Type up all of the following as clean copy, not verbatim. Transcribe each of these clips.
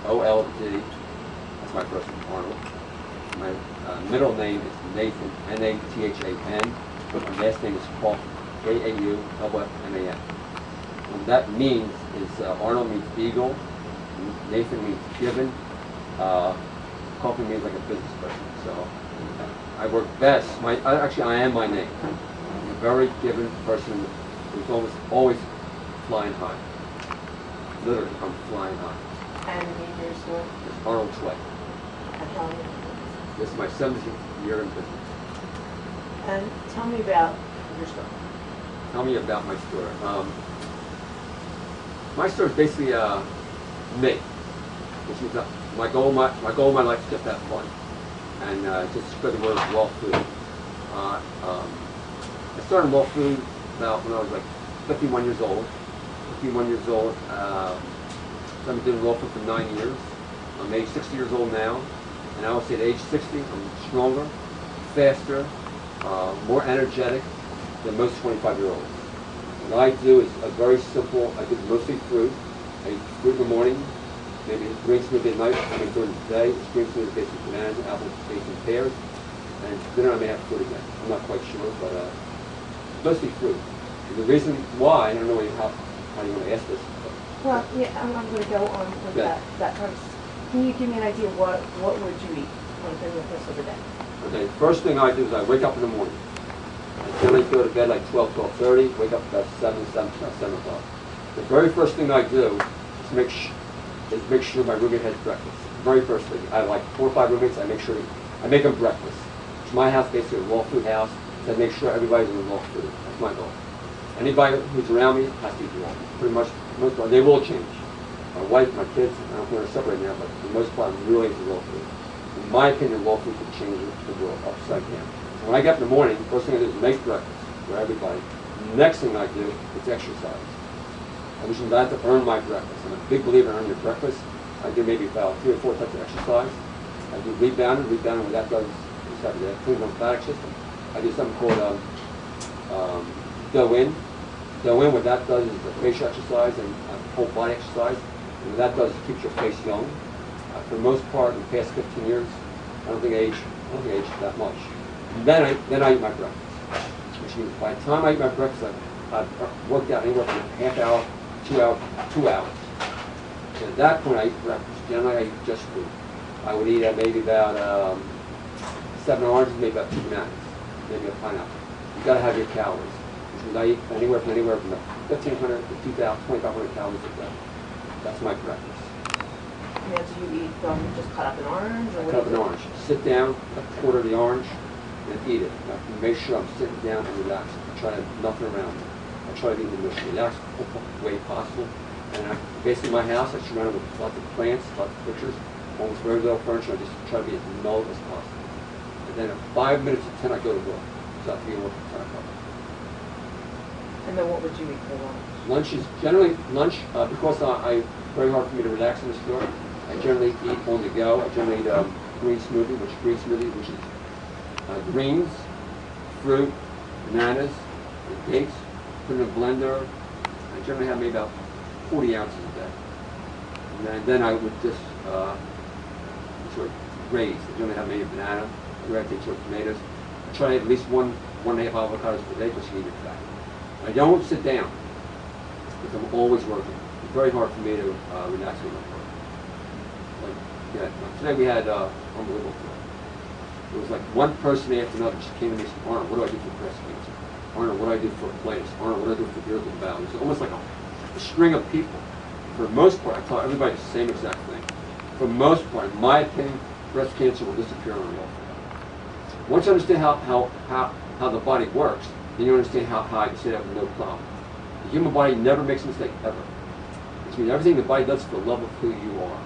O-L-D. That's my first name, Arnold. My middle name is Nathan, N-A-T-H-A-N. My last name is Kaufman, K-A-U-F-F-M-A-N. What that means is Arnold means eagle, Nathan means given, Kaufman means like a business person. So I work best. Actually, I am my name. I'm a very given person who's always flying high. Literally, I'm flying high. And the name of your store? It's Arnold Tway. And how long? This is my 17th year in business. And tell me about your store. Tell me about my store. My store is basically me, which means my goal in my life is just to have fun and just spread the word of raw food. I started raw food about when I was like 51 years old. 51 years old. So I've been doing raw food for 9 years. I'm age 60 years old now, and I would say at age 60, I'm stronger, faster, more energetic than most 25-year-olds. What I do is very simple. I do mostly fruit. I eat fruit in the morning, maybe green smoothie at night. I mean during the day, it's green smoothie based on bananas, apples, based on pears, and for dinner I may have fruit again. I'm not quite sure, but mostly fruit. And the reason why, I don't know how you want to ask this. Well, yeah, I'm going to go on with that first. Can you give me an idea what would you eat during the course of the day? Okay, first thing I do is I wake up in the morning. I generally go to bed like 12, 12:30, wake up about 7 o'clock. The very first thing I do is make sure my roommate has breakfast. The very first thing. I have like 4 or 5 roommates, I make them breakfast. It's my house, basically a raw food house, so I make sure everybody's in raw food. That's my goal. Anybody who's around me has to eat raw. Pretty much, most part, they will change. My wife, my kids, I don't want to separate now, but for the most part, I'm really into raw food. In my opinion, raw food can change the world upside down. So when I get up in the morning, first thing I do is make breakfast for everybody. The next thing I do is exercise. Which means I have to earn my breakfast. I'm a big believer in earning your breakfast. I do maybe about 3 or 4 types of exercise. I do rebounding. Rebounding, what that does is have the clean lymphatic system. I do something called go in. Go in, what that does is a facial exercise and a whole body exercise. And what that does is keeps your face young. For the most part, in the past 15 years, I don't think I aged that much. And then I eat my breakfast. Which means by the time I eat my breakfast, I've worked out anywhere from a half hour, 2 hours. And at that point, I eat breakfast. Generally, I eat just fruit. I would eat maybe about 7 oranges, maybe about 2 bananas, maybe a pineapple. You've got to have your calories. Which means I eat anywhere from 1,500 to 2,000, 2,500 calories a day. That's my breakfast. Now, do you eat just cut up an orange? Or cut up an orange. Sit down, a quarter of the orange, and eat it. I make sure I'm sitting down and relaxed. I try to have nothing around me. I try to be in the most relaxed way possible. And basically my house, I surround it with lots of plants, lots of pictures, almost very little furniture. I just try to be as mellow as possible. And then at 5 minutes to 10, I go to work. So I have to be at work at 10 o'clock. And then what would you eat for lunch? Lunch is generally, because it's very hard for me to relax in the store, I generally eat on the go. I generally eat green smoothie, which is greens, fruit, bananas, and dates, put in a blender. I generally have maybe about 40 ounces a day. And then I would just sort of graze. I generally have maybe a banana, I take sort of tomatoes. I try to have at least 1.5 avocados per day because you need your fat. I don't sit down because I'm always working. It's very hard for me to relax when I'm working. Today we had unbelievable flow. It was like one person after another just came to me and said, Arnold, what do I do for breast cancer? Arnold, what do I do for colitis? Arnold, what do I do for irritable bowel? It was almost like a string of people. For the most part, I tell everybody the same exact thing. For the most part, in my opinion, breast cancer will disappear on the off. Once you understand how the body works, then you understand how I can say that with no problem. The human body never makes a mistake, ever. Which means everything the body does is for the love of who you are.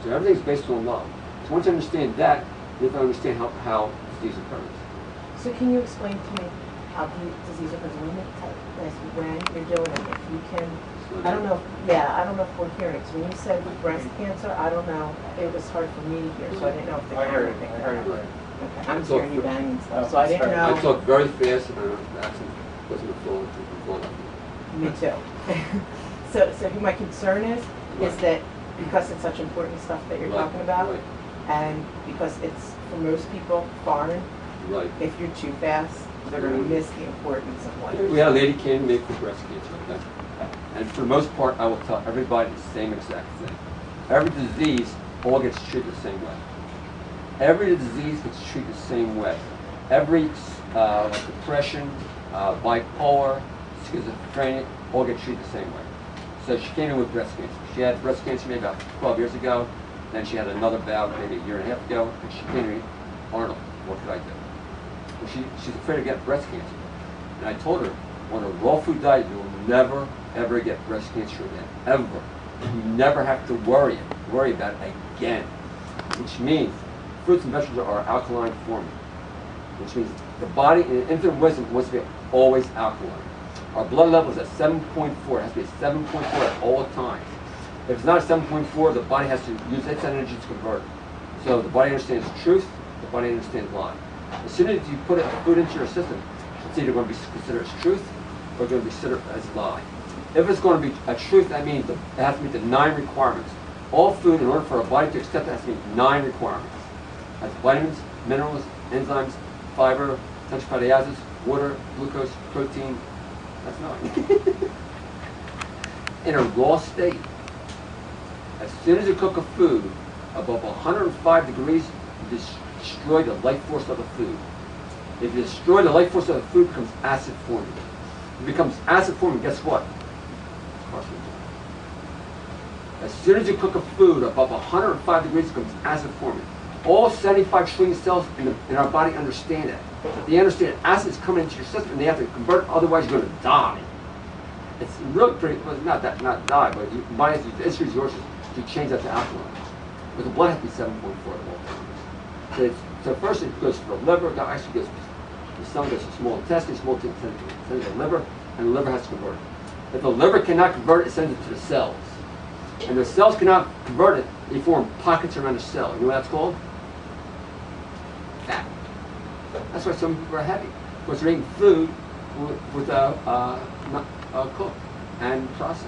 So everything's based on love. So once you understand that, you have to understand how disease occurs. So can you explain to me how disease occurs? When you're doing it, if you can, I don't know if we're hearing it. So when you said breast cancer, I don't know, it was hard for me to hear, so I didn't know if the camera picked it up. Okay, I'm hearing you banging stuff, so I didn't know. I talk very fast and the accent doesn't flow up. Me too. So my concern is that because it's such important stuff that you're Right, talking about, right. and because it's, for most people, foreign. Right. If you're too fast, they're gonna miss the importance of what you're We had a lady came to me for breast cancer, okay? And for the most part, I will tell everybody the same exact thing. Every disease all gets treated the same way. Every disease gets treated the same way. Every like depression, bipolar, schizophrenia, all get treated the same way. So she came in with breast cancer. She had breast cancer maybe about 12 years ago. Then she had another bout maybe a year and a half ago. And she came to me, Arnold, what could I do? Well, she's afraid of getting breast cancer. And I told her, on a raw food diet, you will never, ever get breast cancer again. Ever. You never have to worry about it again. Which means fruits and vegetables are alkaline forming. Which means the body, in infinite wisdom, wants to be always alkaline. Our blood level is at 7.4. It has to be at 7.4 at all times. If it's not at 7.4, the body has to use its energy to convert it. So the body understands truth, the body understands lie. As soon as you put food into your system, it's either going to be considered as truth or going to be considered as lie. If it's going to be a truth, that means it has to meet the 9 requirements. All food, in order for our body to accept it, has to meet 9 requirements. That's vitamins, minerals, enzymes, fiber, essential fatty acids, water, glucose, protein. That's 9. In a raw state, as soon as you cook a food above 105 degrees, you destroy the life force of the food. If you destroy the life force of the food, it becomes acid forming. It becomes acid forming, guess what? As soon as you cook a food above 105 degrees, it becomes acid forming. All 75 trillion cells in our body understand that. They understand acid is coming into your system and they have to convert it, otherwise you're going to die. It's really pretty, well, not die, but your body has to use its resources to change that to alkaline. But the blood has to be 7.4 at all times. So first it goes to the liver, it actually goes to the stomach, goes to the small intestine, sends it to the liver, and the liver has to convert it. If the liver cannot convert it, it sends it to the cells. And the cells cannot convert it, they form pockets around the cell. You know what that's called? Fat. That's why some people are heavy. Because they're eating food without cooked and processed.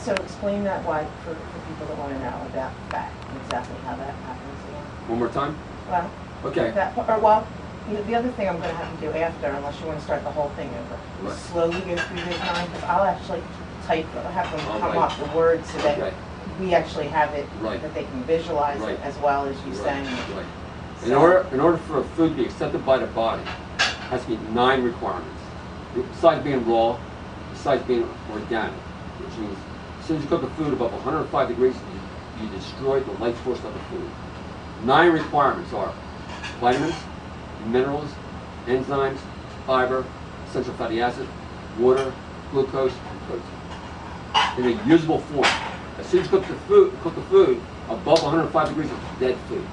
So explain that why for people that want to know about fat, exactly how that happens again. One more time? Well, Okay. The other thing I'm going to have to do after, unless you want to start the whole thing over, Right. is slowly go through this line, because I'll actually have them All come right. up the words so that Okay. we actually have it, Right. that they can visualize Right. it as well as you saying it. Right. So- In order for a food to be accepted by the body, it has to meet 9 requirements. Besides being raw, besides being organic, which means as soon as you cook a food above 105 degrees, you destroy the life force of the food. 9 requirements are vitamins, minerals, enzymes, fiber, essential fatty acid, water, glucose, and protein. In a usable form. As soon as you cook the food above 105 degrees, it's dead food.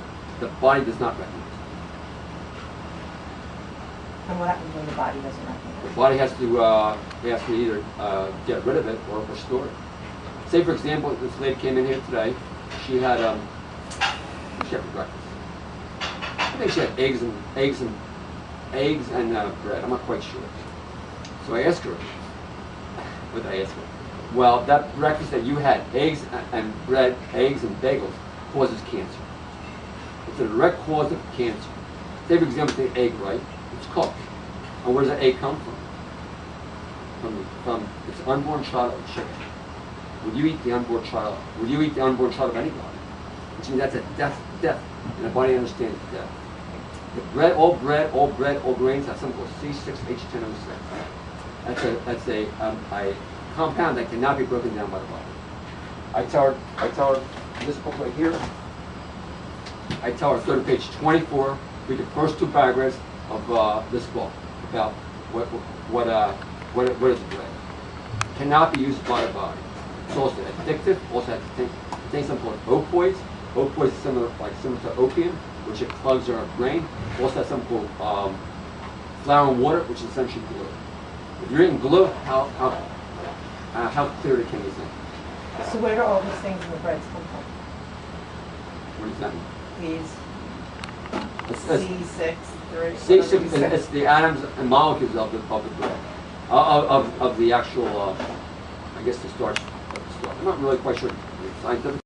The body does not recognize it. And what happens when the body doesn't recognize The it? body has to either get rid of it or restore it. Say for example, this lady came in here today. She had for breakfast. I think she had eggs and bread. I'm not quite sure. So I asked her, what did I ask her? Well, that breakfast that you had, eggs and bread, eggs and bagels, causes cancer. It's a direct cause of cancer. Say for example, the egg, right? It's cooked. And where does that egg come from? From its unborn child of chicken. Would you eat the unborn child? Would you eat the unborn child of anybody? Which means that's a death. And the body understands death. The bread, all grains have something called C6H10O6. That's a compound that cannot be broken down by the body. I tell her this book right here. I tell her go to page 24, read the first 2 paragraphs of this book about what is bread. It cannot be used by the body. It's also addictive. Also contains something called opioids. Opioids is similar to opium, which it clogs our brain. Also has something called flour and water, which is essentially glue. If you're eating glue, how clearly can you think? So where do all these things in the breads come from? What does that mean? These It's- C6, it's the atoms and molecules of the bread, of the actual, I guess the starch of the starch. I'm not really quite sure the scientific